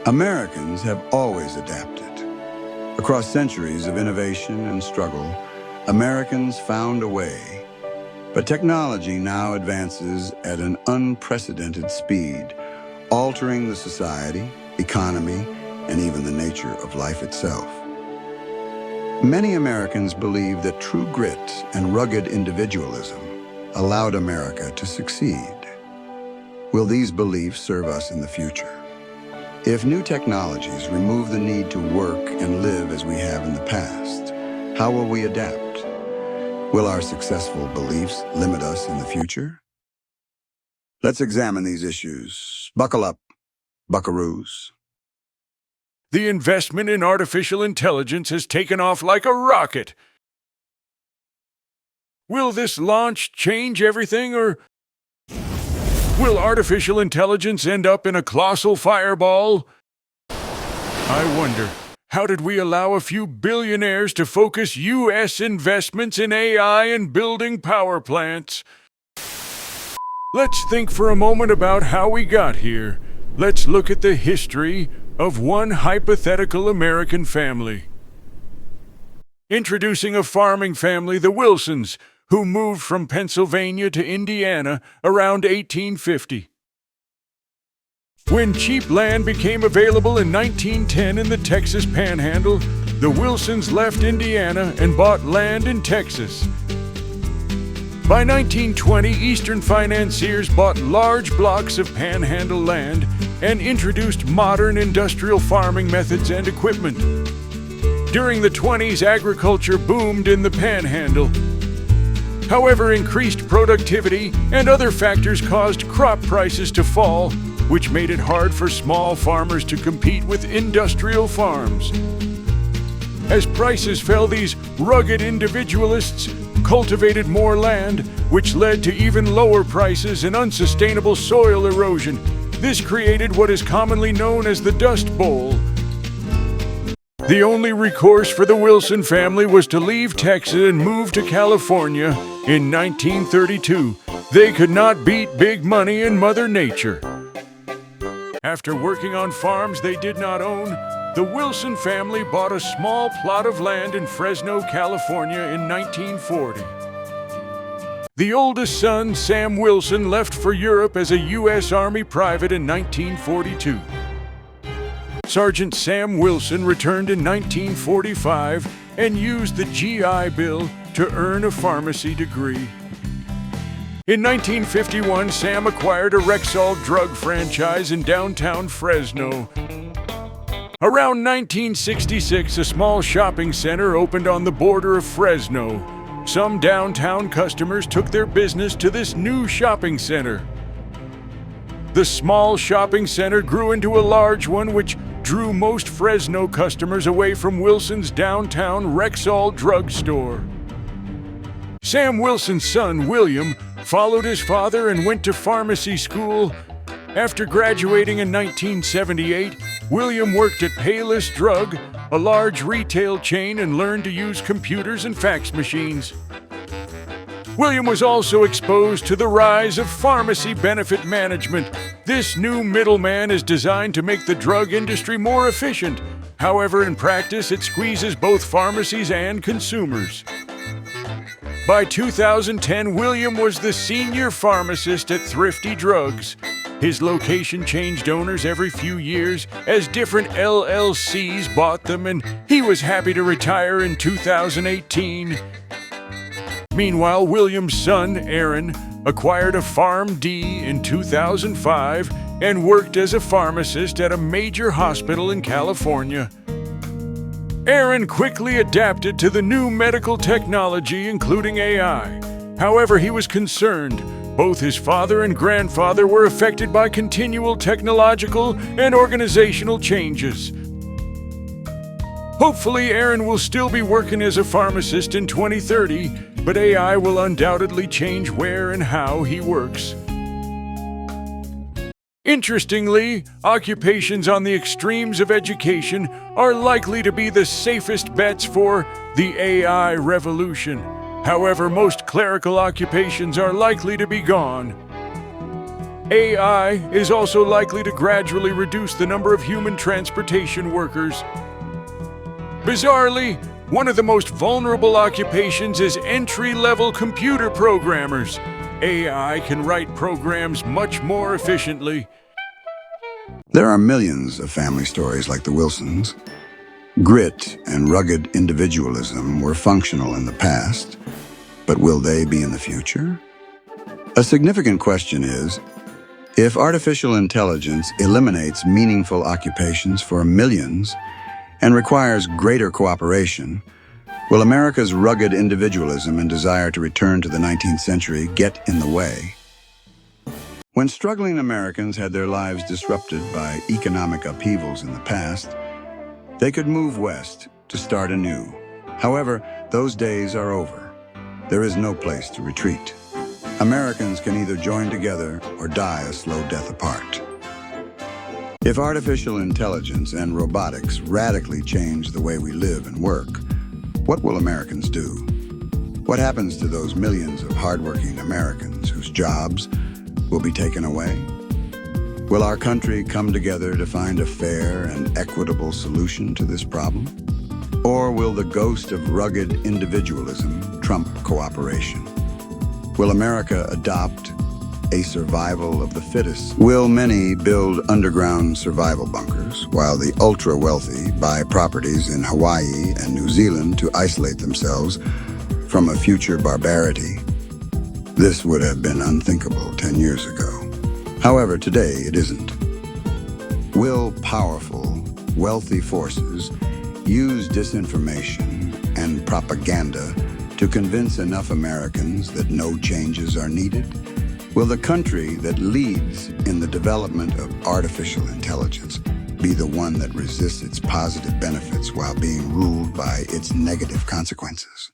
Americans have always adapted. Across centuries of innovation and struggle, Americans found a way. But technology now advances at an unprecedented speed, altering the society, economy, and even the nature of life itself. Many Americans believe that true grit and rugged individualism allowed America to succeed. Will these beliefs serve us in the future? If new technologies remove the need to work and live as we have in the past, how will we adapt? Will our successful beliefs limit us in the future? Let's examine these issues. Buckle up, buckaroos. The investment in artificial intelligence has taken off like a rocket. Will this launch change everything, or will artificial intelligence end up in a colossal fireball? I wonder, how did we allow a few billionaires to focus U.S. investments in AI and building power plants? Let's think for a moment about how we got here. Let's look at the history of one hypothetical American family. Introducing a farming family, the Wilsons, who moved from Pennsylvania to Indiana around 1850. When cheap land became available in 1910 in the Texas Panhandle, the Wilsons left Indiana and bought land in Texas. By 1920, Eastern financiers bought large blocks of Panhandle land and introduced modern industrial farming methods and equipment. During the 20s, agriculture boomed in the Panhandle. However, increased productivity and other factors caused crop prices to fall, which made it hard for small farmers to compete with industrial farms. As prices fell, these rugged individualists cultivated more land, which led to even lower prices and unsustainable soil erosion. This created what is commonly known as the Dust Bowl. The only recourse for the Wilson family was to leave Texas and move to California in 1932. They could not beat big money and Mother Nature. After working on farms they did not own, the Wilson family bought a small plot of land in Fresno, California in 1940. The oldest son, Sam Wilson, left for Europe as a U.S. Army private in 1942. Sergeant Sam Wilson returned in 1945 and used the GI Bill to earn a pharmacy degree. In 1951, Sam acquired a Rexall drug franchise in downtown Fresno. Around 1966, a small shopping center opened on the border of Fresno. Some downtown customers took their business to this new shopping center. The small shopping center grew into a large one, which drew most Fresno customers away from Wilson's downtown Rexall drugstore. Sam Wilson's son, William, followed his father and went to pharmacy school. After graduating in 1978, William worked at Payless Drug, a large retail chain, and learned to use computers and fax machines. William was also exposed to the rise of pharmacy benefit management. This new middleman is designed to make the drug industry more efficient. However, in practice, it squeezes both pharmacies and consumers. By 2010, William was the senior pharmacist at Thrifty Drugs. His location changed owners every few years as different LLCs bought them, and he was happy to retire in 2018. Meanwhile, William's son, Aaron, acquired a Farm D in 2005 and worked as a pharmacist at a major hospital in California. Aaron quickly adapted to the new medical technology, including AI. However, he was concerned. Both his father and grandfather were affected by continual technological and organizational changes. Hopefully, Aaron will still be working as a pharmacist in 2030, but AI will undoubtedly change where and how he works. Interestingly, occupations on the extremes of education are likely to be the safest bets for the AI revolution. However, most clerical occupations are likely to be gone. AI is also likely to gradually reduce the number of human transportation workers. Bizarrely, one of the most vulnerable occupations is entry-level computer programmers. AI can write programs much more efficiently. There are millions of family stories like the Wilsons. Grit and rugged individualism were functional in the past, but will they be in the future? A significant question is, if artificial intelligence eliminates meaningful occupations for millions and requires greater cooperation, will America's rugged individualism and desire to return to the 19th century get in the way? When struggling Americans had their lives disrupted by economic upheavals in the past, they could move west to start anew. However, those days are over. There is no place to retreat. Americans can either join together or die a slow death apart. If artificial intelligence and robotics radically change the way we live and work, what will Americans do? What happens to those millions of hardworking Americans whose jobs will be taken away? Will our country come together to find a fair and equitable solution to this problem? Or will the ghost of rugged individualism trump cooperation? Will America adopt a survival of the fittest? Will many build underground survival bunkers, while the ultra-wealthy buy properties in Hawaii and New Zealand to isolate themselves from a future barbarity? This would have been unthinkable 10 years ago. However, today it isn't. Will powerful, wealthy forces use disinformation and propaganda to convince enough Americans that no changes are needed? Will the country that leads in the development of artificial intelligence be the one that resists its positive benefits while being ruled by its negative consequences?